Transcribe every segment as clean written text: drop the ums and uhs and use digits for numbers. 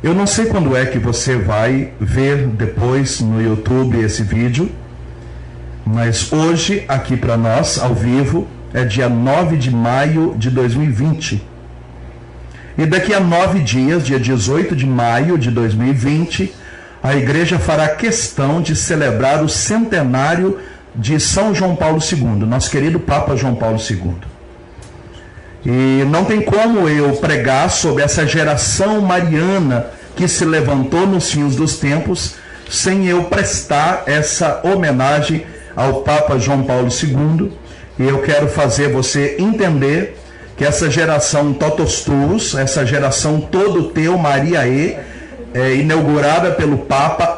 Eu não sei quando é que você vai ver depois no YouTube esse vídeo, mas hoje, aqui para nós, ao vivo, é dia 9 de maio de 2020. E daqui a 9 dias, dia 18 de maio de 2020, a igreja fará questão de celebrar o centenário de São João Paulo II, nosso querido Papa João Paulo II. E não tem como eu pregar sobre essa geração mariana que se levantou nos fins dos tempos sem eu prestar essa homenagem ao Papa João Paulo II. E eu quero fazer você entender que essa geração Totus Tuus, essa geração Todo Teu Mariae, inaugurada pelo Papa,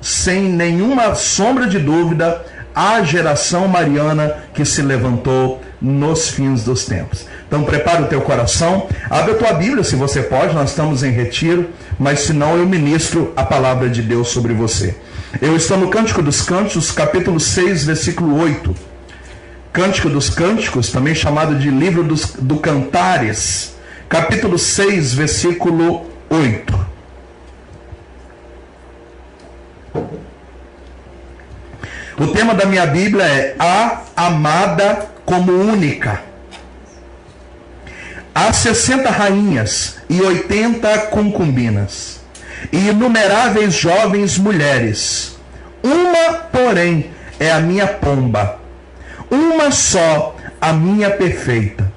sem nenhuma sombra de dúvida, a geração mariana que se levantou nos fins dos tempos. Então prepara o teu coração, abre a tua Bíblia se você pode, nós estamos em retiro, mas se não eu ministro a palavra de Deus sobre você. Eu estou no Cântico dos Cânticos, capítulo 6, versículo 8. Cântico dos Cânticos, também chamado de livro do Cantares, capítulo 6, versículo 8. O tema da minha Bíblia é A Amada como Única. Há 60 rainhas e 80 concubinas, e inumeráveis jovens mulheres. Uma, porém, é a minha pomba, uma só, a minha perfeita.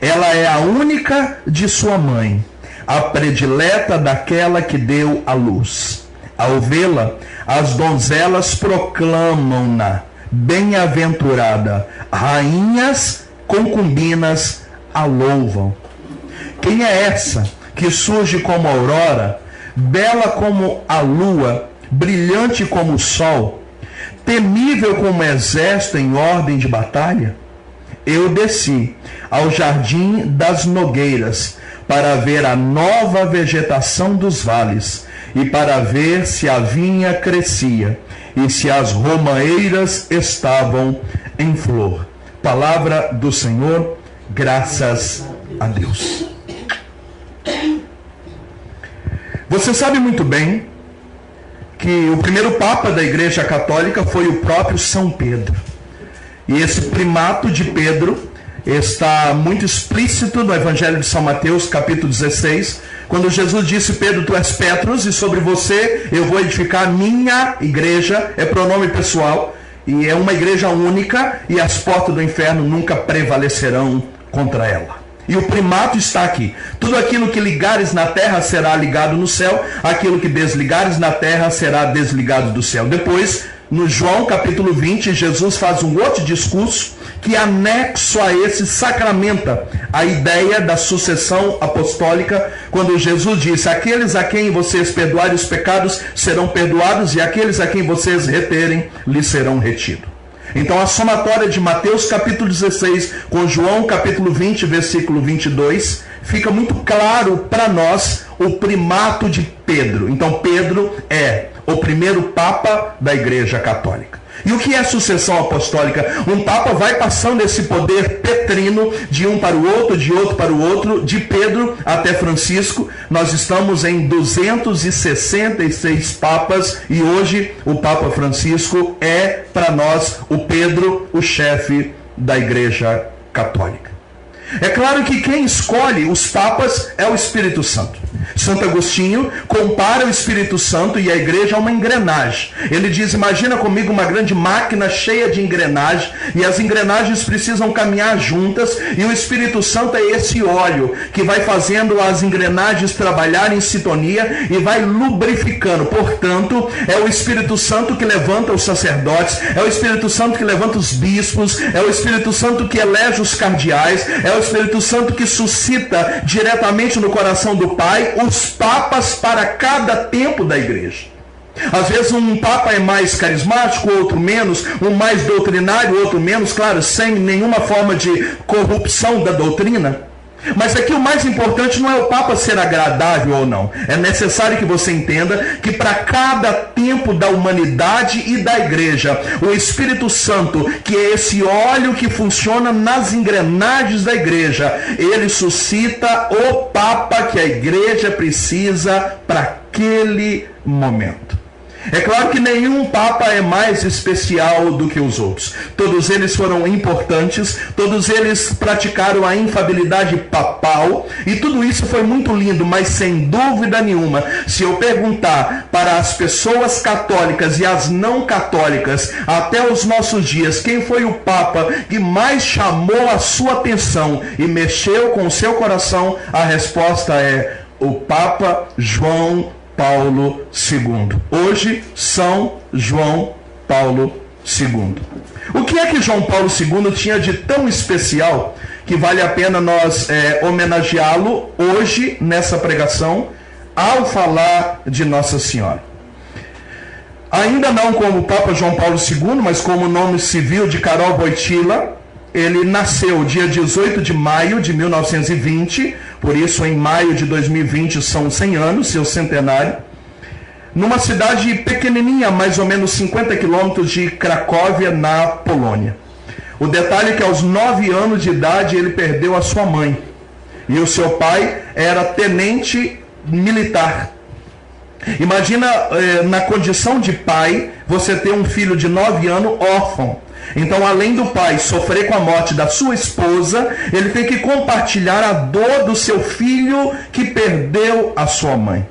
Ela é a única de sua mãe, a predileta daquela que deu à luz. Ao vê-la, as donzelas proclamam-na bem-aventurada. Rainhas, concubinas a louvam. Quem é essa que surge como a aurora, bela como a lua, brilhante como o sol, temível como exército em ordem de batalha? Eu desci ao jardim das nogueiras para ver a nova vegetação dos vales e para ver se a vinha crescia e se as romaeiras estavam em flor. Palavra do Senhor, graças a Deus. Você sabe muito bem que o primeiro Papa da Igreja Católica foi o próprio São Pedro. E esse primato de Pedro está muito explícito no Evangelho de São Mateus, capítulo 16, quando Jesus disse: Pedro, tu és Petros, e sobre você eu vou edificar a minha igreja, é pronome pessoal, e é uma igreja única, e as portas do inferno nunca prevalecerão contra ela. E o primato está aqui. Tudo aquilo que ligares na terra será ligado no céu, aquilo que desligares na terra será desligado do céu. Depois, no João capítulo 20, Jesus faz um outro discurso que, anexo a esse, sacramenta a ideia da sucessão apostólica, quando Jesus disse: aqueles a quem vocês perdoarem os pecados serão perdoados, e aqueles a quem vocês reterem lhes serão retidos. Então a somatória de Mateus capítulo 16 com João capítulo 20, versículo 22, fica muito claro para nós o primato de Pedro. Então Pedro é o primeiro Papa da Igreja Católica. E o que é sucessão apostólica? Um Papa vai passando esse poder petrino de um para o outro, de outro para o outro, de Pedro até Francisco. Nós estamos em 266 Papas e hoje o Papa Francisco é para nós o Pedro, o chefe da Igreja Católica. É claro que quem escolhe os papas é o Espírito Santo. Santo Agostinho compara o Espírito Santo e a igreja a uma engrenagem. Ele diz: imagina comigo uma grande máquina cheia de engrenagens, e as engrenagens precisam caminhar juntas, e o Espírito Santo é esse óleo que vai fazendo as engrenagens trabalharem em sintonia e vai lubrificando. Portanto, é o Espírito Santo que levanta os sacerdotes, é o Espírito Santo que levanta os bispos, é o Espírito Santo que elege os cardeais, é o Espírito Santo que suscita diretamente no coração do Pai os papas para cada tempo da igreja. Às vezes um papa é mais carismático, outro menos, um mais doutrinário, outro menos, claro, sem nenhuma forma de corrupção da doutrina. Mas aqui o mais importante não é o Papa ser agradável ou não. É necessário que você entenda que para cada tempo da humanidade e da igreja, o Espírito Santo, que é esse óleo que funciona nas engrenagens da igreja, ele suscita o Papa que a igreja precisa para aquele momento. É claro que nenhum Papa é mais especial do que os outros. Todos eles foram importantes, todos eles praticaram a infabilidade papal, e tudo isso foi muito lindo, mas sem dúvida nenhuma, se eu perguntar para as pessoas católicas e as não católicas, até os nossos dias, quem foi o Papa que mais chamou a sua atenção e mexeu com o seu coração, a resposta é o Papa João Paulo II. Hoje, São João Paulo II. O que é que João Paulo II tinha de tão especial que vale a pena nós homenageá-lo hoje nessa pregação ao falar de Nossa Senhora? Ainda não como Papa João Paulo II, mas como nome civil de Karol Wojtyła. Ele nasceu dia 18 de maio de 1920, por isso em maio de 2020 são 100 anos, seu centenário, numa cidade pequenininha, mais ou menos 50 quilômetros de Cracóvia, na Polônia. O detalhe é que aos 9 anos de idade ele perdeu a sua mãe, e o seu pai era tenente militar. Imagina, na condição de pai, você ter um filho de 9 anos órfão. Então, além do pai sofrer com a morte da sua esposa, ele tem que compartilhar a dor do seu filho que perdeu a sua mãe.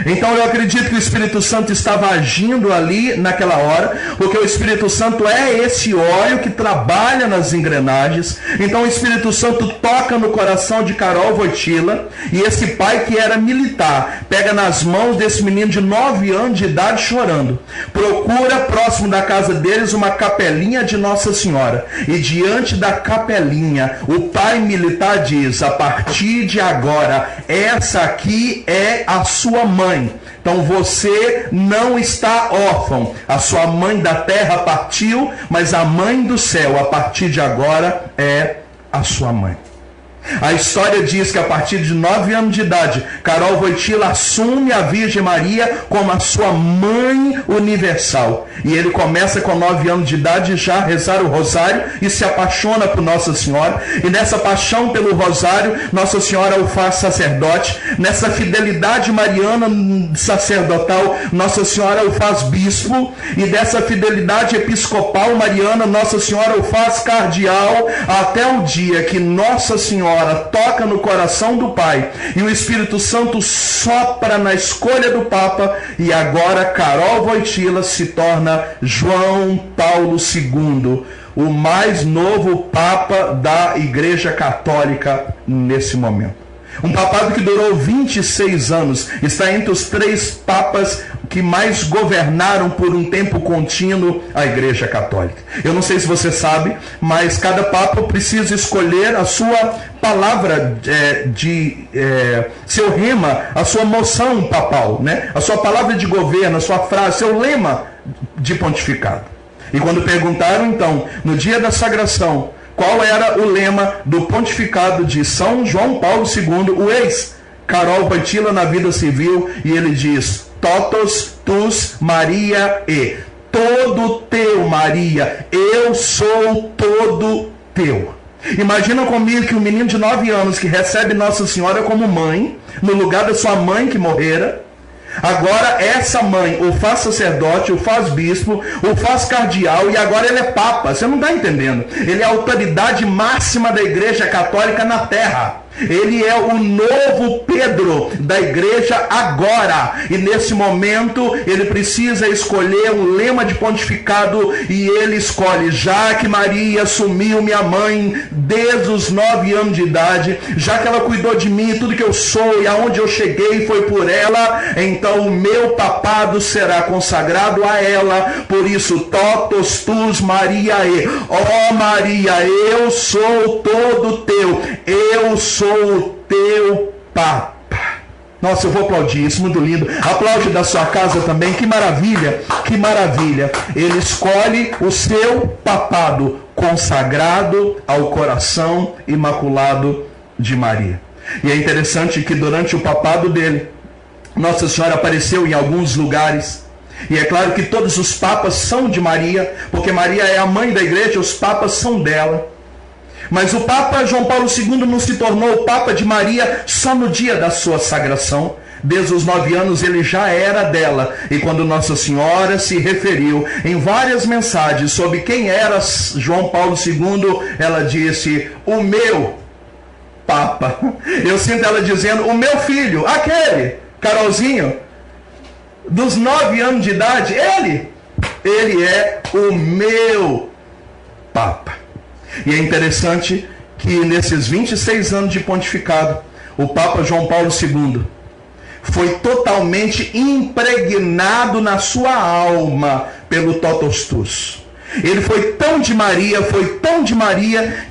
Então eu acredito que o Espírito Santo estava agindo ali naquela hora, porque o Espírito Santo é esse óleo que trabalha nas engrenagens. Então o Espírito Santo toca no coração de Karol Wojtyła, e esse pai que era militar pega nas mãos desse menino de 9 anos de idade chorando, procura próximo da casa deles uma capelinha de Nossa Senhora, e diante da capelinha o pai militar diz: a partir de agora essa aqui é a sua mãe. Então você não está órfão. A sua mãe da terra partiu, mas a mãe do céu, a partir de agora, é a sua mãe. A história diz que a partir de 9 anos de idade, Karol Wojtyła assume a Virgem Maria como a sua mãe universal. E ele começa com 9 anos de idade já a rezar o rosário e se apaixona por Nossa Senhora. E nessa paixão pelo rosário, Nossa Senhora o faz sacerdote. Nessa fidelidade mariana sacerdotal, Nossa Senhora o faz bispo. E dessa fidelidade episcopal mariana, Nossa Senhora o faz cardeal, até o dia que Nossa Senhora toca no coração do Pai e o Espírito Santo sopra na escolha do Papa, e agora Karol Wojtyła se torna João Paulo II, o mais novo Papa da Igreja Católica nesse momento. Um papado que durou 26 anos, está entre os 3 papas que mais governaram por um tempo contínuo a Igreja Católica. Eu não sei se você sabe, mas cada papa precisa escolher a sua palavra seu rema, a sua moção papal, né? A sua palavra de governo, a sua frase, seu lema de pontificado. E quando perguntaram, então, no dia da sagração, qual era o lema do pontificado de São João Paulo II, o ex-Karol Wojtyła na vida civil, e ele diz: Totus tus Maria e, todo teu Maria, eu sou todo teu. Imagina comigo que um menino de 9 anos que recebe Nossa Senhora como mãe, no lugar da sua mãe que morrera, agora essa mãe o faz sacerdote, o faz bispo, o faz cardeal, e agora ele é papa. Você não está entendendo? Ele é a autoridade máxima da Igreja Católica na Terra. Ele é o novo Pedro da igreja agora. E nesse momento ele precisa escolher um lema de pontificado, e ele escolhe: já que Maria assumiu minha mãe desde os 9 anos de idade, já que ela cuidou de mim, tudo que eu sou e aonde eu cheguei foi por ela, então o meu papado será consagrado a ela. Por isso, totus tus Maria e, ó Maria, eu sou todo teu, eu sou o teu Papa. Nossa, eu vou aplaudir isso, muito lindo. Aplaude da sua casa também, que maravilha, que maravilha. Ele escolhe o seu papado consagrado ao coração imaculado de Maria. E é interessante que durante o papado dele, Nossa Senhora apareceu em alguns lugares. E é claro que todos os papas são de Maria, porque Maria é a mãe da igreja, os papas são dela. Mas o Papa João Paulo II não se tornou o Papa de Maria só no dia da sua sagração. Desde os 9 anos ele já era dela. E quando Nossa Senhora se referiu em várias mensagens sobre quem era João Paulo II, ela disse: o meu Papa. Eu sinto ela dizendo: o meu filho, aquele, Carolzinho, dos 9 anos de idade, ele é o meu Papa. E é interessante que nesses 26 anos de pontificado, o Papa João Paulo II foi totalmente impregnado na sua alma pelo Totus Tuus. Ele foi tão de Maria,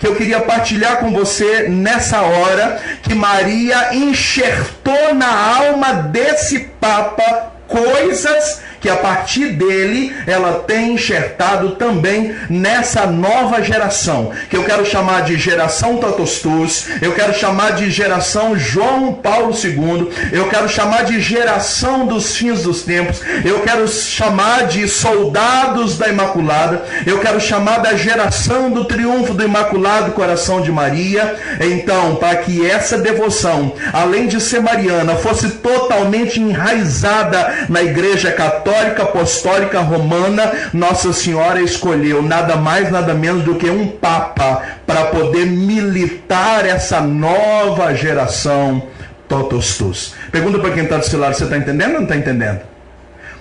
que eu queria partilhar com você nessa hora, que Maria enxertou na alma desse Papa coisas que a partir dele ela tem enxertado também nessa nova geração, que eu quero chamar de geração Totus Tuus, eu quero chamar de geração João Paulo II, eu quero chamar de geração dos fins dos tempos, eu quero chamar de soldados da Imaculada, eu quero chamar da geração do triunfo do Imaculado Coração de Maria. Então, para que essa devoção, além de ser mariana, fosse totalmente enraizada na Igreja Católica Apostólica Romana, Nossa Senhora escolheu nada mais, nada menos do que um Papa para poder militar essa nova geração Totus Tuus. Pergunta para quem está do seu lado: você está entendendo ou não está entendendo?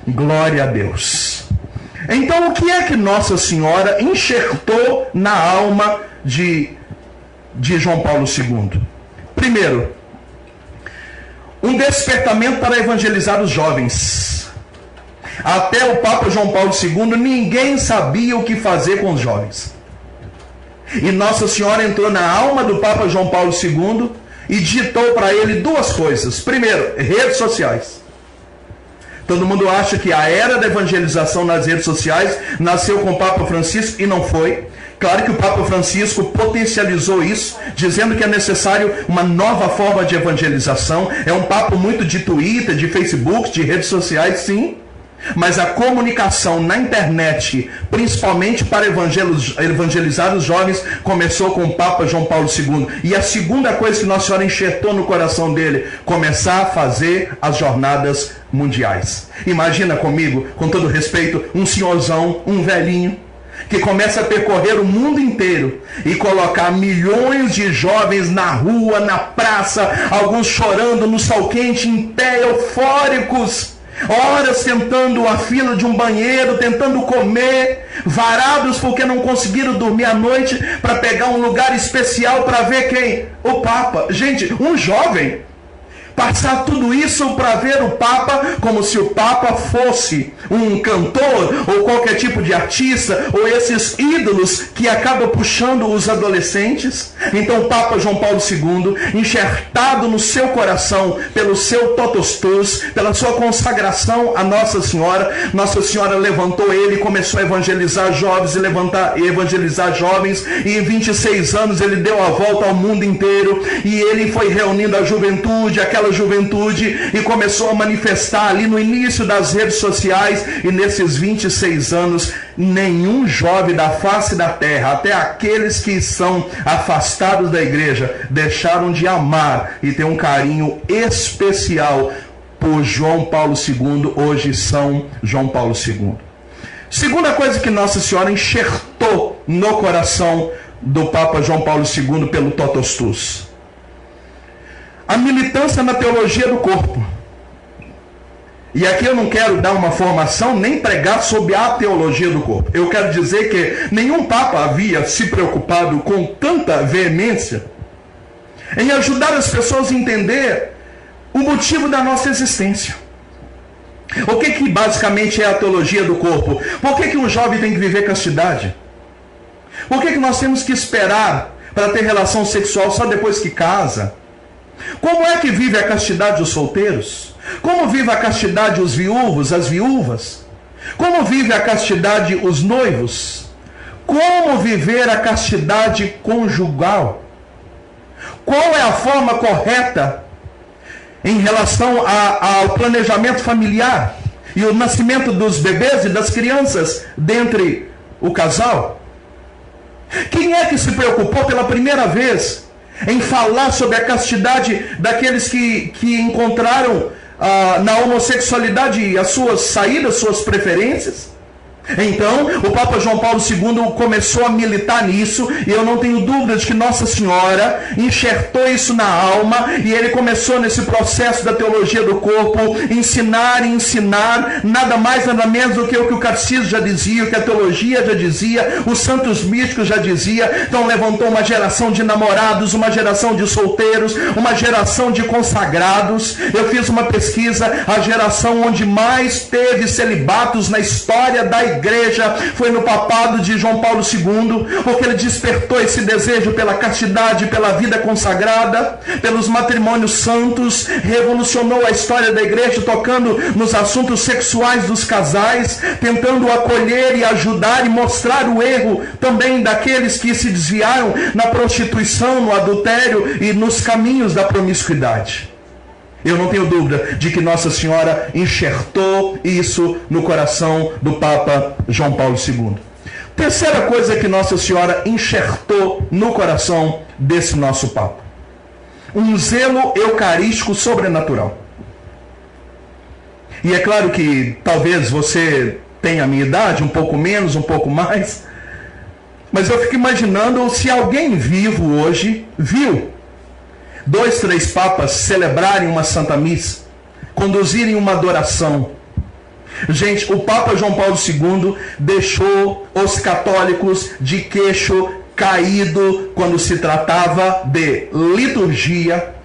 Glória a Deus. Então, o que é que Nossa Senhora enxertou na alma de João Paulo II? Primeiro, um despertamento para evangelizar os jovens. Até o Papa João Paulo II, ninguém sabia o que fazer com os jovens. E Nossa Senhora entrou na alma do Papa João Paulo II e ditou para ele 2 coisas. Primeiro, redes sociais. Todo mundo acha que a era da evangelização nas redes sociais nasceu com o Papa Francisco, e não foi. Claro que o Papa Francisco potencializou isso, dizendo que é necessário uma nova forma de evangelização. É um papo muito de Twitter, de Facebook, de redes sociais, sim. Mas a comunicação na internet, principalmente para evangelizar os jovens, começou com o Papa João Paulo II. E a segunda coisa que Nossa Senhora enxertou no coração dele: começar a fazer as jornadas mundiais. Imagina comigo, com todo respeito, um senhorzão, um velhinho, que começa a percorrer o mundo inteiro e colocar milhões de jovens na rua, na praça, alguns chorando no sol quente, em pé, eufóricos, horas tentando a fila de um banheiro, tentando comer, varados porque não conseguiram dormir à noite para pegar um lugar especial para ver quem? O Papa. Gente, um jovem passar tudo isso para ver o Papa, como se o Papa fosse um cantor ou qualquer tipo de artista, ou esses ídolos que acabam puxando os adolescentes. Então o Papa João Paulo II, enxertado no seu coração pelo seu Totus Tuus, pela sua consagração a Nossa Senhora levantou ele e começou a evangelizar jovens e evangelizar jovens, e em 26 anos ele deu a volta ao mundo inteiro, e ele foi reunindo a juventude, aquela juventude, e começou a manifestar ali no início das redes sociais. E nesses 26 anos, nenhum jovem da face da terra, até aqueles que são afastados da igreja, deixaram de amar e ter um carinho especial por João Paulo II, hoje São João Paulo II. Segunda coisa que Nossa Senhora enxertou no coração do Papa João Paulo II pelo Totus Tuus: a militância na teologia do corpo. E aqui eu não quero dar uma formação nem pregar sobre a teologia do corpo. Eu quero dizer que nenhum Papa havia se preocupado com tanta veemência em ajudar as pessoas a entender o motivo da nossa existência. O que basicamente é a teologia do corpo? Por que um jovem tem que viver castidade? Por que nós temos que esperar para ter relação sexual só depois que casa? Como é que vive a castidade os solteiros? Como vive a castidade os viúvos, as viúvas? Como vive a castidade os noivos? Como viver a castidade conjugal? Qual é a forma correta em relação ao planejamento familiar e o nascimento dos bebês e das crianças dentre o casal? Quem é que se preocupou pela primeira vez em falar sobre a castidade daqueles que encontraram na homossexualidade as suas saídas, suas preferências? Então, o Papa João Paulo II começou a militar nisso, e eu não tenho dúvida de que Nossa Senhora enxertou isso na alma, e ele começou nesse processo da teologia do corpo, ensinar e ensinar, nada mais nada menos do que o catecismo já dizia, o que a teologia já dizia, os santos místicos já dizia. Então levantou uma geração de namorados, uma geração de solteiros, uma geração de consagrados. Eu fiz uma pesquisa, a geração onde mais teve celibatos na história da igreja foi no papado de João Paulo II, porque ele despertou esse desejo pela castidade, pela vida consagrada, pelos matrimônios santos, revolucionou a história da igreja, tocando nos assuntos sexuais dos casais, tentando acolher e ajudar e mostrar o erro também daqueles que se desviaram na prostituição, no adultério e nos caminhos da promiscuidade. Eu não tenho dúvida de que Nossa Senhora enxertou isso no coração do Papa João Paulo II. Terceira coisa que Nossa Senhora enxertou no coração desse nosso Papa: um zelo eucarístico sobrenatural. E é claro que talvez você tenha a minha idade, um pouco menos, um pouco mais, mas eu fico imaginando se alguém vivo hoje viu 2, 3 papas celebrarem uma Santa Missa, conduzirem uma adoração. Gente, o Papa João Paulo II deixou os católicos de queixo caído quando se tratava de liturgia,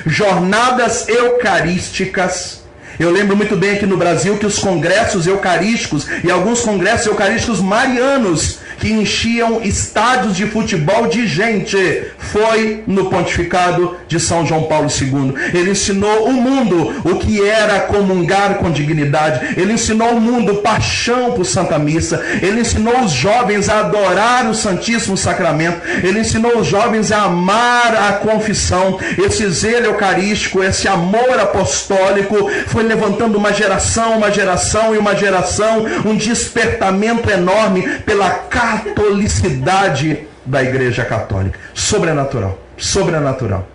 jornadas eucarísticas. Eu lembro muito bem aqui no Brasil que os congressos eucarísticos e alguns congressos eucarísticos marianos que enchiam estádios de futebol de gente foi no pontificado de São João Paulo II. Ele ensinou o mundo o que era comungar com dignidade. Ele ensinou o mundo paixão por Santa Missa. Ele ensinou os jovens a adorar o Santíssimo Sacramento. Ele ensinou os jovens a amar a confissão. Esse zelo eucarístico, esse amor apostólico foi levantando uma geração e uma geração, um despertamento enorme pela catolicidade da Igreja Católica. Sobrenatural, sobrenatural.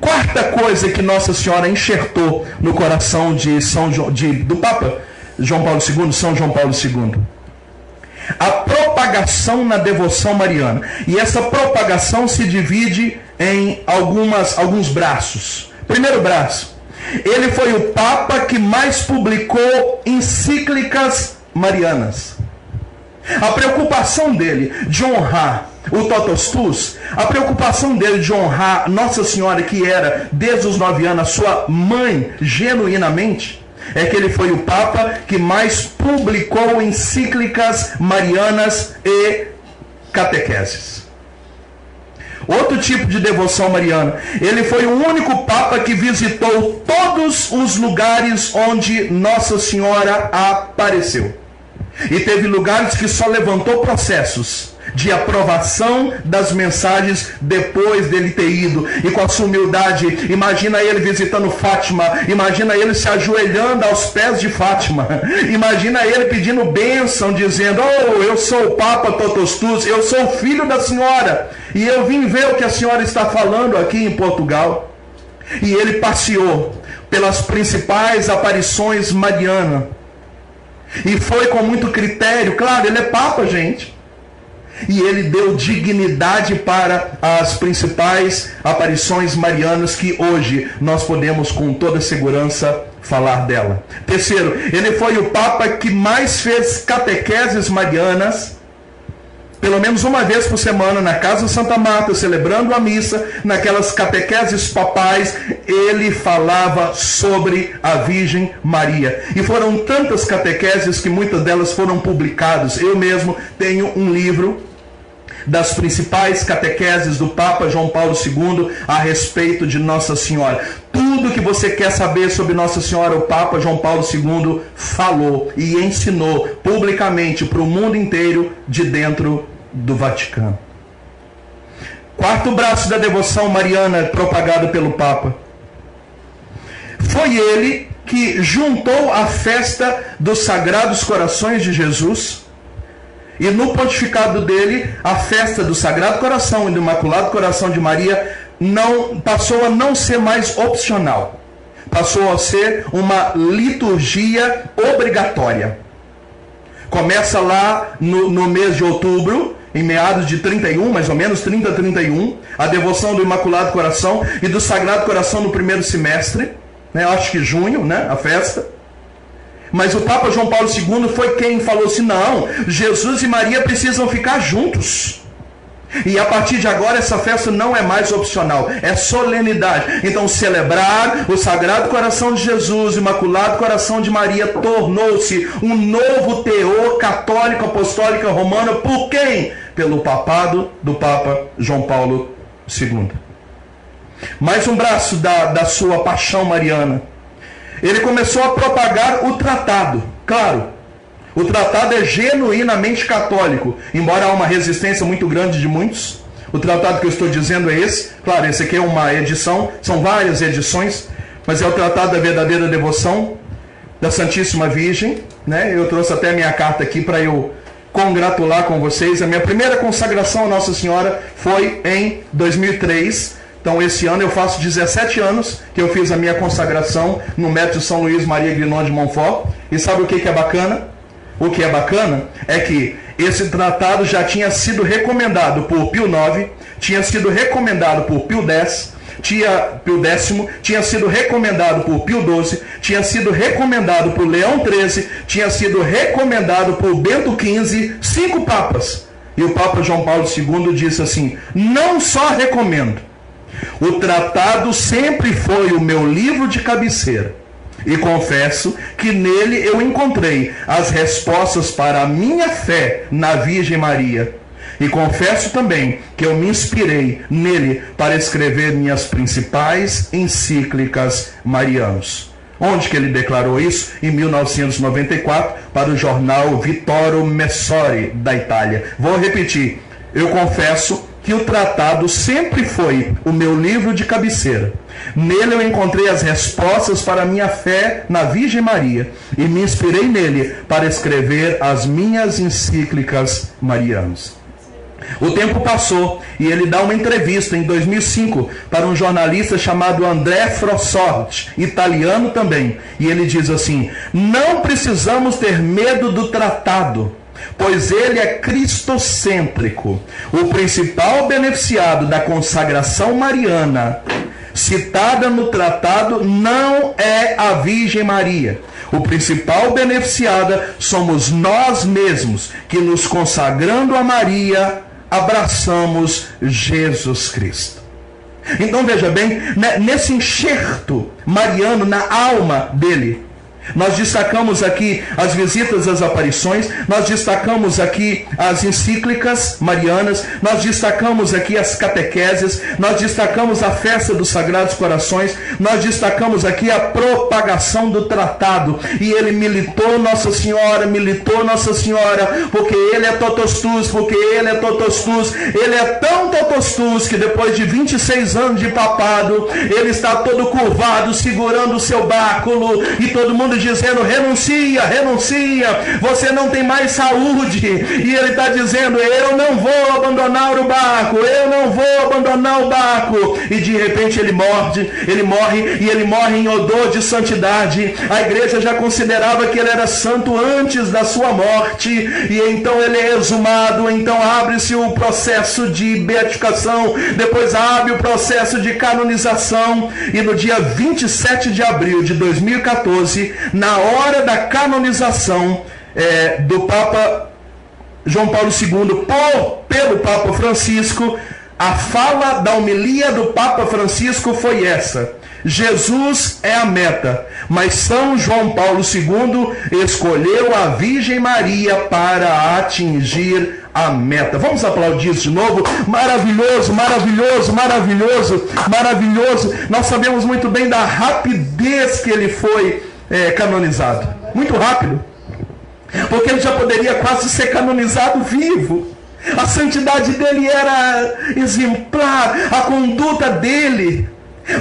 Quarta coisa que Nossa Senhora enxertou no coração do Papa João Paulo II, São João Paulo II: a propagação na devoção mariana. E essa propagação se divide em alguns braços. Primeiro braço: ele foi o Papa que mais publicou encíclicas marianas. A preocupação dele de honrar o Totus Tuus, a preocupação dele de honrar Nossa Senhora, que era desde os 9 anos a sua mãe genuinamente, é que ele foi o Papa que mais publicou encíclicas marianas e catequeses. Outro tipo de devoção mariana: ele foi o único Papa que visitou todos os lugares onde Nossa Senhora apareceu. E teve lugares que só levantou processos de aprovação das mensagens depois dele ter ido. E com a sua humildade, imagina ele visitando Fátima, imagina ele se ajoelhando aos pés de Fátima, imagina ele pedindo bênção, dizendo: oh, eu sou o Papa Totus Tuus, eu sou o filho da senhora, e eu vim ver o que a senhora está falando aqui em Portugal. E ele passeou pelas principais aparições marianas, e foi com muito critério. Claro, ele é Papa, gente, e ele deu dignidade para as principais aparições marianas que hoje nós podemos com toda segurança falar dela. Terceiro, ele foi o Papa que mais fez catequeses marianas, pelo menos uma vez por semana, na Casa Santa Marta, celebrando a missa. Naquelas catequeses papais, ele falava sobre a Virgem Maria. E foram tantas catequeses que muitas delas foram publicadas. Eu mesmo tenho um livro das principais catequeses do Papa João Paulo II a respeito de Nossa Senhora. Tudo que você quer saber sobre Nossa Senhora, o Papa João Paulo II falou e ensinou publicamente para o mundo inteiro de dentro do Vaticano. Quarto braço da devoção mariana propagado pelo Papa. Foi ele que juntou a festa dos Sagrados Corações de Jesus, e no pontificado dele, a festa do Sagrado Coração e do Imaculado Coração de Maria passou a não ser mais opcional. Passou a ser uma liturgia obrigatória. Começa lá no mês de outubro, em meados de 31, mais ou menos, 30 a 31, a devoção do Imaculado Coração e do Sagrado Coração no primeiro semestre, né? Acho que junho, né? A festa. Mas o Papa João Paulo II foi quem falou assim: não, Jesus e Maria precisam ficar juntos. E a partir de agora essa festa não é mais opcional, é solenidade. Então celebrar o Sagrado Coração de Jesus, o Imaculado Coração de Maria, tornou-se um novo teor católico apostólico romano. Por quem? Pelo papado do Papa João Paulo II. Mais um braço da sua paixão mariana. Ele começou a propagar o tratado. Claro, o tratado é genuinamente católico, embora há uma resistência muito grande de muitos. O tratado que eu estou dizendo é esse. Claro, esse aqui é uma edição, são várias edições, mas é o Tratado da Verdadeira Devoção da Santíssima Virgem, né? Eu trouxe até a minha carta aqui para eu congratular com vocês. A minha primeira consagração a Nossa Senhora foi em 2003. Então esse ano eu faço 17 anos que eu fiz a minha consagração no Médio São Luís Maria Grignon de Montfort. E sabe o que é bacana? O que é bacana é que esse tratado já tinha sido recomendado por Pio IX, tinha sido recomendado por Pio X, tinha sido recomendado por Pio XII, tinha sido recomendado por Leão XIII, tinha sido recomendado por Bento XV, 5 papas. E o Papa João Paulo II disse assim: não só recomendo, o tratado sempre foi o meu livro de cabeceira, e confesso que nele eu encontrei as respostas para a minha fé na Virgem Maria. E confesso também que eu me inspirei nele para escrever minhas principais encíclicas marianas. Onde que ele declarou isso? Em 1994, para o jornal Vittorio Messori, da Itália. Vou repetir. Eu confesso que o tratado sempre foi o meu livro de cabeceira. Nele eu encontrei as respostas para a minha fé na Virgem Maria e me inspirei nele para escrever as minhas encíclicas marianas. O tempo passou e ele dá uma entrevista em 2005 para um jornalista chamado André Frossorti, italiano também. E ele diz assim: não precisamos ter medo do tratado, pois ele é cristocêntrico. O principal beneficiado da consagração mariana citada no tratado não é a Virgem Maria. O principal beneficiada somos nós mesmos, que nos consagrando a Maria, abraçamos Jesus Cristo. Então veja bem, nesse enxerto mariano na alma dele, nós destacamos aqui as visitas às aparições, nós destacamos aqui as encíclicas marianas, nós destacamos aqui as catequeses, nós destacamos a festa dos Sagrados Corações, nós destacamos aqui a propagação do tratado. E ele militou Nossa Senhora, porque ele é totostus, ele é tão totostus que depois de 26 anos de papado, ele está todo curvado, segurando o seu báculo, e todo mundo dizendo: renuncia, você não tem mais saúde. E ele está dizendo: eu não vou abandonar o barco, e de repente ele morre, e ele morre em odor de santidade. A igreja já considerava que ele era santo antes da sua morte, e então ele é exumado. Então abre-se o processo de beatificação, depois abre o processo de canonização, e no dia 27 de abril de 2014, na hora da canonização do Papa João Paulo II pelo Papa Francisco, a fala da homilia do Papa Francisco foi essa: Jesus é a meta, mas São João Paulo II escolheu a Virgem Maria para atingir a meta. Vamos aplaudir isso de novo? Maravilhoso. Nós sabemos muito bem da rapidez que ele foi canonizado. Muito rápido. Porque ele já poderia quase ser canonizado vivo. A santidade dele era exemplar, a conduta dele.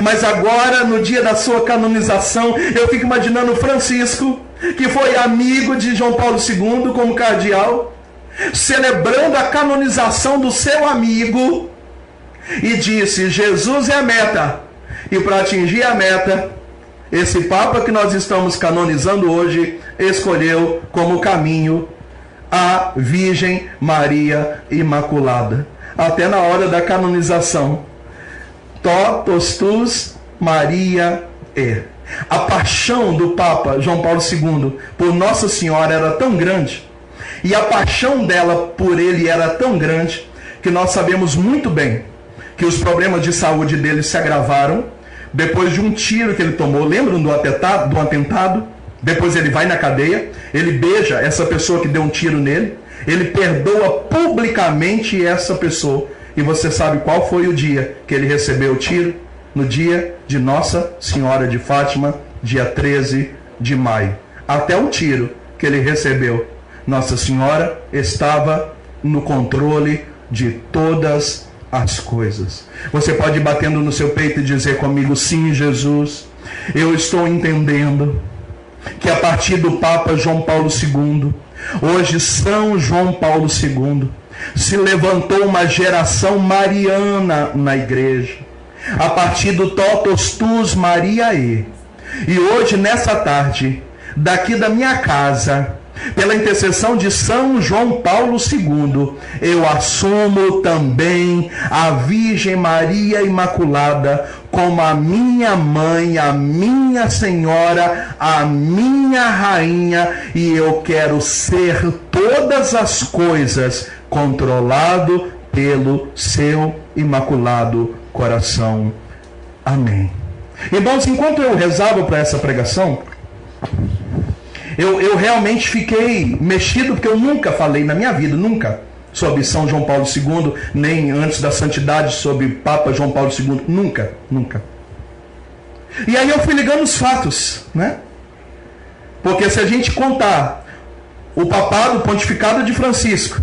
Mas agora, no dia da sua canonização, eu fico imaginando Francisco, que foi amigo de João Paulo II como cardeal, celebrando a canonização do seu amigo, e disse: Jesus é a meta. E para atingir a meta, esse Papa que nós estamos canonizando hoje escolheu como caminho a Virgem Maria Imaculada. Até na hora da canonização, totus tus Maria e. A paixão do Papa João Paulo II por Nossa Senhora era tão grande, e a paixão dela por ele era tão grande, que nós sabemos muito bem que os problemas de saúde dele se agravaram depois de um tiro que ele tomou. Lembram do atentado? Depois ele vai na cadeia, ele beija essa pessoa que deu um tiro nele, ele perdoa publicamente essa pessoa. E você sabe qual foi o dia que ele recebeu o tiro? No dia de Nossa Senhora de Fátima, dia 13 de maio. Até o tiro que ele recebeu, Nossa Senhora estava no controle de todas as coisas. Você pode ir batendo no seu peito e dizer comigo: sim, Jesus, eu estou entendendo que a partir do Papa João Paulo II, hoje São João Paulo II, se levantou uma geração mariana na igreja, a partir do totus tus Mariae. E hoje, nessa tarde, daqui da minha casa, pela intercessão de São João Paulo II, eu assumo também a Virgem Maria Imaculada como a minha mãe, a minha senhora, a minha rainha, e eu quero ser todas as coisas controlado pelo seu imaculado coração. Amém. Irmãos, enquanto eu rezava para essa pregação, eu realmente fiquei mexido, porque eu nunca falei na minha vida, nunca, sobre São João Paulo II, nem antes da santidade sobre Papa João Paulo II, nunca. E aí eu fui ligando os fatos, né? Porque se a gente contar o papado, o pontificado de Francisco,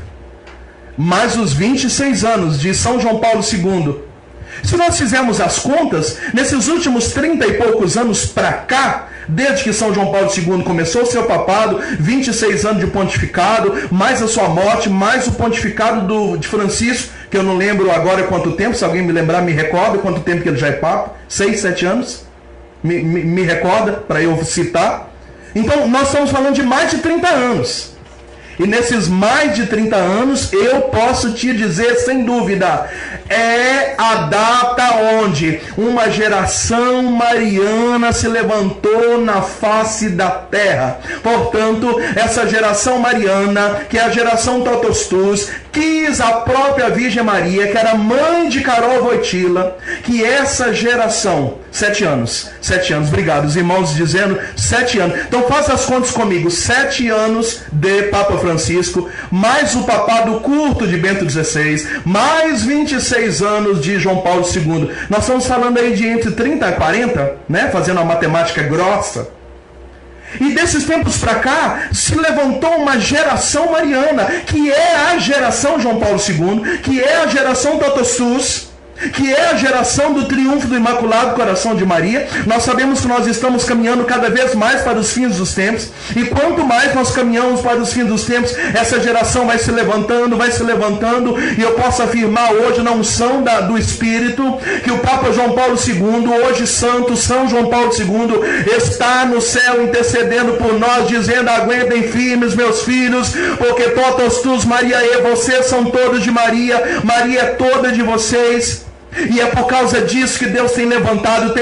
mais os 26 anos de São João Paulo II, se nós fizermos as contas, nesses últimos 30 e poucos anos para cá, desde que São João Paulo II começou o seu papado, 26 anos de pontificado, mais a sua morte, mais o pontificado de Francisco, que eu não lembro agora quanto tempo, se alguém me lembrar, me recorda quanto tempo que ele já é Papa, 6, 7 anos, me recorda para eu citar. Então nós estamos falando de mais de 30 anos. E nesses mais de 30 anos, eu posso te dizer sem dúvida, é a data onde uma geração mariana se levantou na face da terra. Portanto, essa geração mariana, que é a geração totus tus, quis a própria Virgem Maria, que era mãe de Carol Wojtyla, que essa geração, 7 anos, obrigado, os irmãos dizendo 7 anos. Então faça as contas comigo, 7 anos de Papa Francisco, mais o papado curto de Bento XVI, mais 26 anos de João Paulo II. Nós estamos falando aí de entre 30 e 40, né? Fazendo a matemática grossa. E desses tempos para cá, se levantou uma geração mariana, que é a geração João Paulo II, que é a geração totus tus, que é a geração do triunfo do Imaculado Coração de Maria. Nós sabemos que nós estamos caminhando cada vez mais para os fins dos tempos, e quanto mais nós caminhamos para os fins dos tempos, essa geração vai se levantando, e eu posso afirmar hoje, na unção do Espírito, que o Papa João Paulo II, hoje santo, São João Paulo II, está no céu intercedendo por nós, dizendo: aguentem firmes, meus filhos, porque totus tus Mariae, vocês são todos de Maria, Maria é toda de vocês. E é por causa disso que Deus tem levantado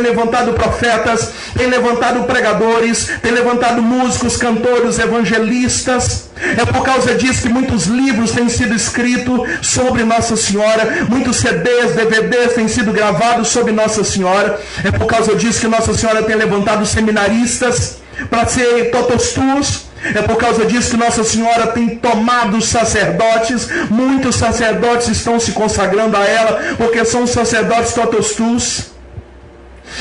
profetas, tem levantado pregadores, tem levantado músicos, cantores, evangelistas. É por causa disso que muitos livros têm sido escritos sobre Nossa Senhora, muitos CDs, DVDs têm sido gravados sobre Nossa Senhora. É por causa disso que Nossa Senhora tem levantado seminaristas para ser totus tus. É por causa disso que Nossa Senhora tem tomado sacerdotes. Muitos sacerdotes estão se consagrando a ela, porque são sacerdotes totus tus.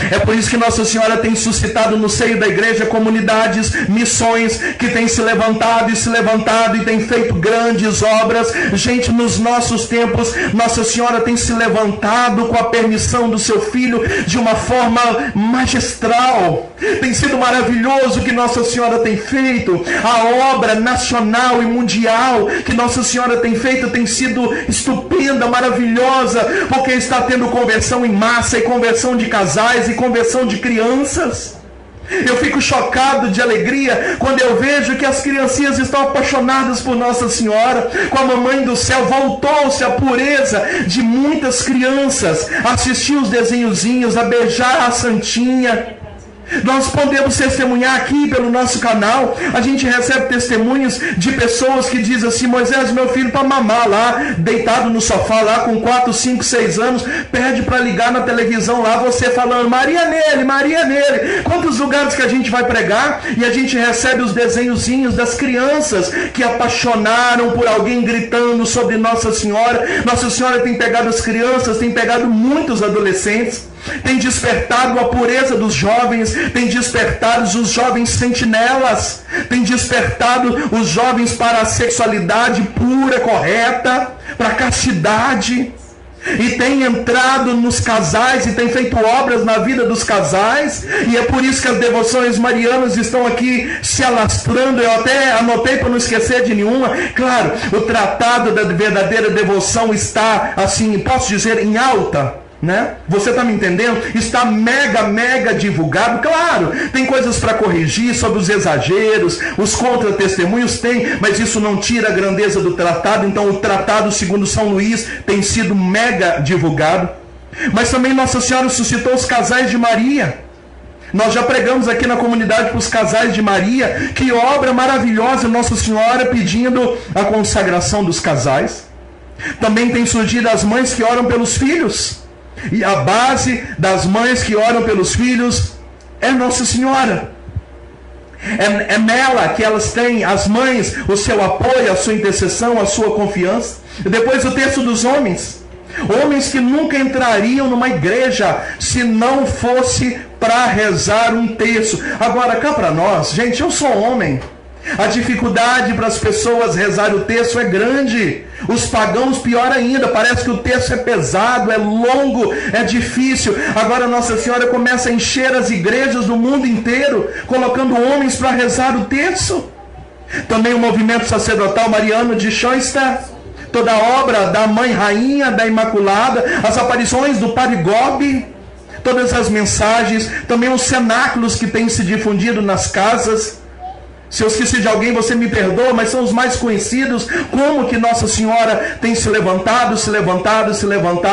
É por isso que Nossa Senhora tem suscitado no seio da igreja comunidades, missões que têm se levantado e tem feito grandes obras. Gente, nos nossos tempos, Nossa Senhora tem se levantado com a permissão do seu Filho de uma forma magistral. Tem sido maravilhoso o que Nossa Senhora tem feito. A obra nacional e mundial que Nossa Senhora tem feito tem sido estupenda, maravilhosa, porque está tendo conversão em massa e conversão de casais e conversão de crianças. Eu fico chocado de alegria quando eu vejo que as criancinhas estão apaixonadas por Nossa Senhora. Com a Mamãe do Céu voltou-se a pureza de muitas crianças a assistir os desenhozinhos, a beijar a Santinha. Nós podemos testemunhar aqui pelo nosso canal. A gente recebe testemunhos de pessoas que dizem assim: Moisés, meu filho para mamar lá, deitado no sofá lá com 4, 5, 6 anos, pede para ligar na televisão lá, você falando Maria nele, Maria nele. Quantos lugares que a gente vai pregar e a gente recebe os desenhozinhos das crianças que apaixonaram por alguém gritando sobre Nossa Senhora. Nossa Senhora tem pegado as crianças, tem pegado muitos adolescentes, tem despertado a pureza dos jovens, tem despertado os jovens sentinelas, tem despertado os jovens para a sexualidade pura, correta, para a castidade, e tem entrado nos casais e tem feito obras na vida dos casais. E é por isso que as devoções marianas estão aqui se alastrando. Eu até anotei para não esquecer de nenhuma. Claro, o tratado da verdadeira devoção está, assim, posso dizer, em alta, né? Você está me entendendo? Está mega divulgado. Claro, tem coisas para corrigir sobre os exageros, os contra-testemunhos tem, mas isso não tira a grandeza do tratado. Então o tratado segundo São Luís tem sido mega divulgado. Mas também Nossa Senhora suscitou os casais de Maria. Nós já pregamos aqui na comunidade para os casais de Maria. Que obra maravilhosa, Nossa Senhora pedindo a consagração dos casais. Também tem surgido as mães que oram pelos filhos. E a base das mães que oram pelos filhos é Nossa Senhora. É nela que elas têm, as mães, o seu apoio, a sua intercessão, a sua confiança. E depois o texto dos homens. Homens que nunca entrariam numa igreja se não fosse para rezar um terço. Agora cá para nós, gente, eu sou homem. A dificuldade para as pessoas rezar o terço é grande. Os pagãos pior ainda, parece que o terço é pesado, é longo, é difícil. Agora Nossa Senhora começa a encher as igrejas do mundo inteiro, colocando homens para rezar o terço. Também o movimento sacerdotal mariano de Schoenstatt, toda a obra da Mãe Rainha, da Imaculada, as aparições do Padre Gobi, todas as mensagens, também os cenáculos que têm se difundido nas casas. Se eu esqueci de alguém, você me perdoa, mas são os mais conhecidos. Como que Nossa Senhora tem se levantado.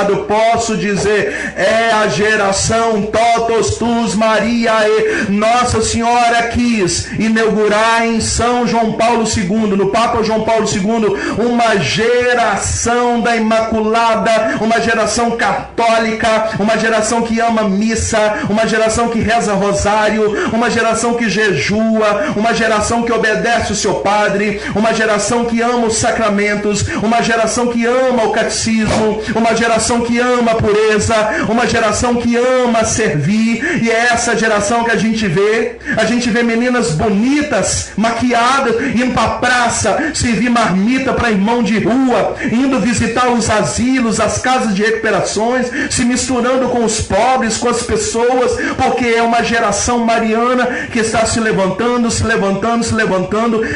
Eu posso dizer, é a geração Totus Tus Mariae. Nossa Senhora quis inaugurar em São João Paulo II, no Papa João Paulo II, uma geração da Imaculada, uma geração católica, uma geração que ama missa, uma geração que reza rosário, uma geração que jejua, uma geração que obedece o seu padre, uma geração que ama os sacramentos, uma geração que ama o catecismo, uma geração que ama a pureza, uma geração que ama servir. E é essa geração que a gente vê meninas bonitas, maquiadas, indo para a praça, servir marmita para irmão de rua, indo visitar os asilos, as casas de recuperações, se misturando com os pobres, com as pessoas, porque é uma geração mariana que está se levantando.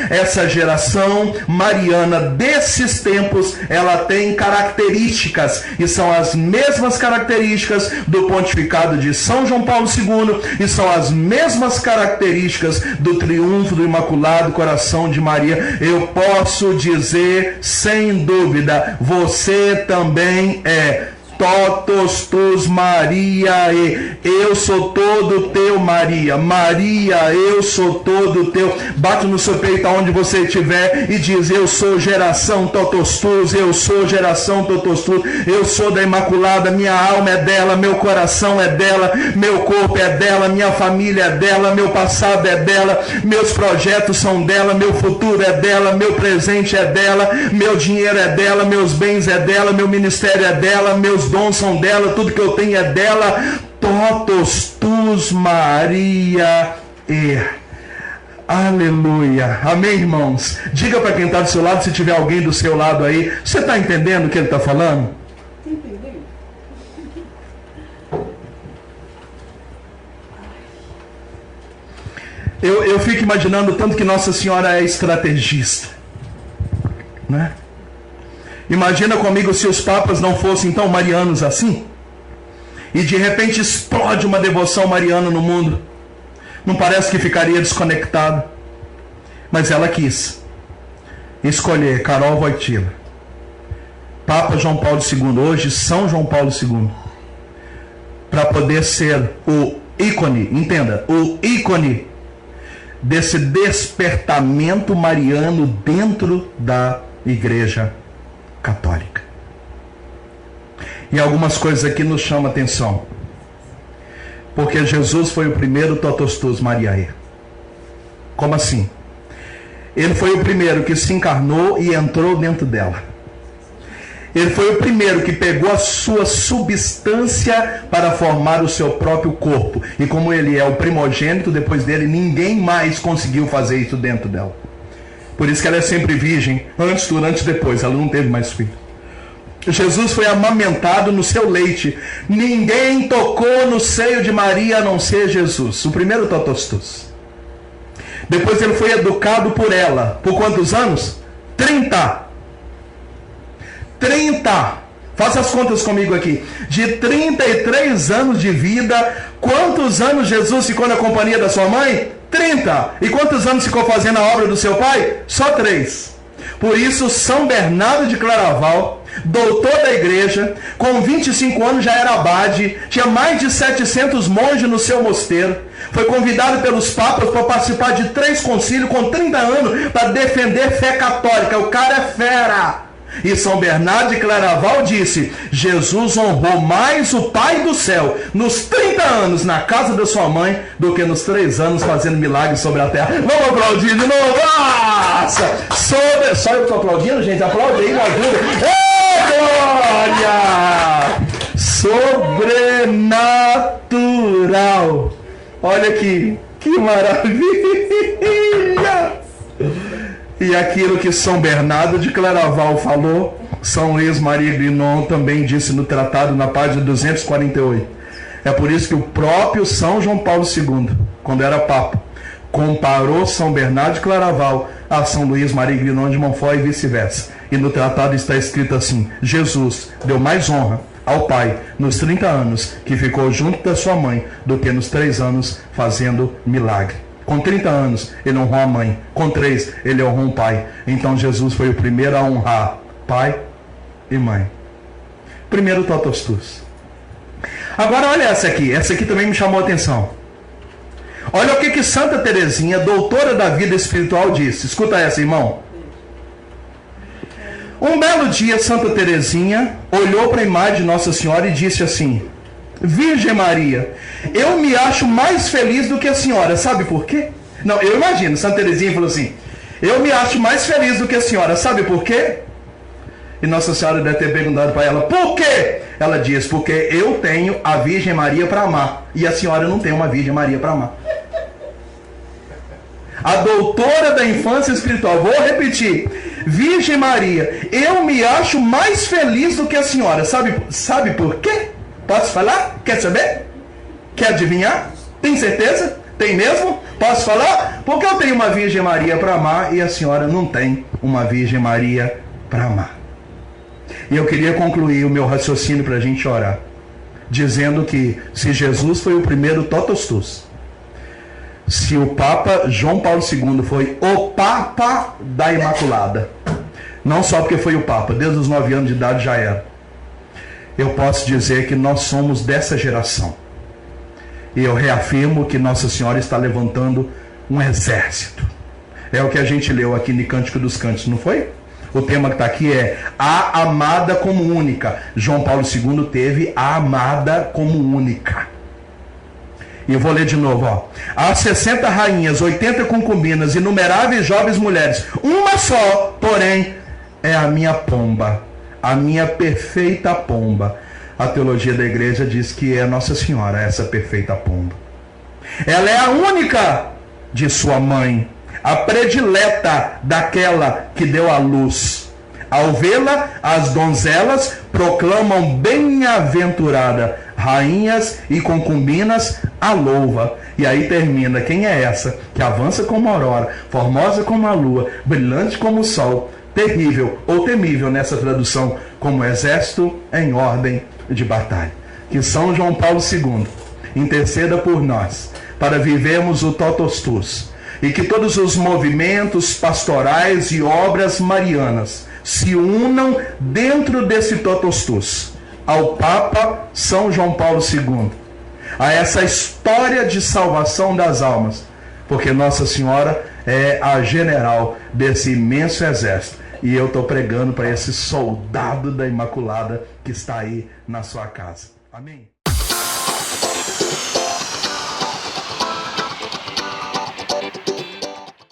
Essa geração mariana desses tempos, ela tem características, e são as mesmas características do pontificado de São João Paulo II, e são as mesmas características do triunfo do Imaculado Coração de Maria. Eu posso dizer sem dúvida, você também é Totus Tus Mariae. Eu sou todo teu, Maria. Maria, eu sou todo teu. Bate no seu peito aonde você estiver e diz: eu sou geração Totus Tus, eu sou geração Totus Tus, eu sou da Imaculada, minha alma é dela, meu coração é dela, meu corpo é dela, minha família é dela, meu passado é dela, meus projetos são dela, meu futuro é dela, meu presente é dela, meu dinheiro é dela, meus bens é dela, meu ministério é dela, meus dons são dela, tudo que eu tenho é dela. totus tus Maria e. Aleluia. Amém, irmãos? Diga para quem está do seu lado, se tiver alguém do seu lado aí, você está entendendo o que ele está falando? Entendeu? Eu fico imaginando o tanto que Nossa Senhora é estrategista, né? Imagina comigo se os papas não fossem tão marianos assim, e de repente explode uma devoção mariana no mundo. Não parece que ficaria desconectado? Mas ela quis escolher Carol Wojtyla, Papa João Paulo II, hoje São João Paulo II, para poder ser o ícone, entenda, o ícone desse despertamento mariano dentro da Igreja Católica. E algumas coisas aqui nos chamam a atenção. Porque Jesus foi o primeiro totus tus Mariae. Como assim? Ele foi o primeiro que se encarnou e entrou dentro dela. Ele foi o primeiro que pegou a sua substância para formar o seu próprio corpo. E como ele é o primogênito, depois dele ninguém mais conseguiu fazer isso dentro dela. Por isso que ela é sempre virgem, antes, durante e depois. Ela não teve mais filho. Jesus foi amamentado no seu leite. Ninguém tocou no seio de Maria a não ser Jesus. O primeiro totus tus. Depois ele foi educado por ela. Por quantos anos? 30. 30. Faça as contas comigo aqui. De 33 anos de vida, quantos anos Jesus ficou na companhia da sua mãe? 30. E quantos anos ficou fazendo a obra do seu pai? Só 3. Por isso, São Bernardo de Claraval, doutor da igreja, com 25 anos já era abade, tinha mais de 700 monges no seu mosteiro, foi convidado pelos papas para participar de 3 concílios com 30 anos para defender fé católica. O cara é fera. E São Bernardo de Claraval disse: Jesus honrou mais o Pai do céu nos 30 anos na casa da sua mãe do que nos 3 anos fazendo milagres sobre a terra. Vamos aplaudir de novo. Nossa! Só eu estou aplaudindo, gente? Aplaude aí, me ajuda. Glória! Sobrenatural. Olha aqui, que maravilha! E aquilo que São Bernardo de Claraval falou, São Luís Maria Grignon também disse no tratado, na página 248. É por isso que o próprio São João Paulo II, quando era Papa, comparou São Bernardo de Claraval a São Luís Maria Grignon de Montfort e vice-versa. E no tratado está escrito assim: Jesus deu mais honra ao Pai nos 30 anos que ficou junto da sua mãe do que nos 3 anos fazendo milagre. Com 30 anos ele honrou a mãe, com 3 ele honrou o pai. Então Jesus foi o primeiro a honrar pai e mãe. Primeiro totus tus. Agora olha essa aqui também me chamou a atenção. Olha o que Santa Teresinha, doutora da vida espiritual, disse. Escuta essa, irmão. Um belo dia, Santa Teresinha olhou para a imagem de Nossa Senhora e disse assim: Virgem Maria, eu me acho mais feliz do que a senhora. Sabe por quê? Não, eu imagino, Santa Teresinha falou assim: eu me acho mais feliz do que a senhora. Sabe por quê? E Nossa Senhora deve ter perguntado para ela: por quê? Ela diz: porque eu tenho a Virgem Maria para amar, e a senhora não tem uma Virgem Maria para amar. A doutora da infância espiritual, vou repetir: Virgem Maria, eu me acho mais feliz do que a senhora. Sabe por quê? Posso falar? Quer saber? Quer adivinhar? Tem certeza? Tem mesmo? Posso falar? Porque eu tenho uma Virgem Maria para amar e a senhora não tem uma Virgem Maria para amar. E eu queria concluir o meu raciocínio para a gente orar, dizendo que se Jesus foi o primeiro totus tus, se o Papa João Paulo II foi o Papa da Imaculada, não só porque foi o Papa, desde os 9 anos de idade já era, eu posso dizer que nós somos dessa geração. E eu reafirmo que Nossa Senhora está levantando um exército. É o que a gente leu aqui no Cântico dos Cânticos, não foi? O tema que está aqui é a amada como única. João Paulo II teve a amada como única. E eu vou ler de novo, ó. Há 60 rainhas, 80 concubinas, inumeráveis jovens mulheres. Uma só, porém, é a minha pomba, a minha perfeita pomba, a teologia da igreja diz que é Nossa Senhora, essa perfeita pomba. Ela é a única de sua mãe, a predileta daquela que deu à luz. Ao vê-la, as donzelas proclamam bem-aventurada, rainhas e concubinas a louva. E aí termina, quem é essa? Que avança como a aurora, formosa como a lua, brilhante como o sol, terrível ou temível nessa tradução, como exército em ordem de batalha. Que São João Paulo II interceda por nós, para vivermos o totus tuus, e que todos os movimentos pastorais e obras marianas se unam dentro desse totus tuus, ao Papa São João Paulo II, a essa história de salvação das almas, porque Nossa Senhora é a general desse imenso exército, e eu estou pregando para esse soldado da Imaculada que está aí na sua casa. Amém?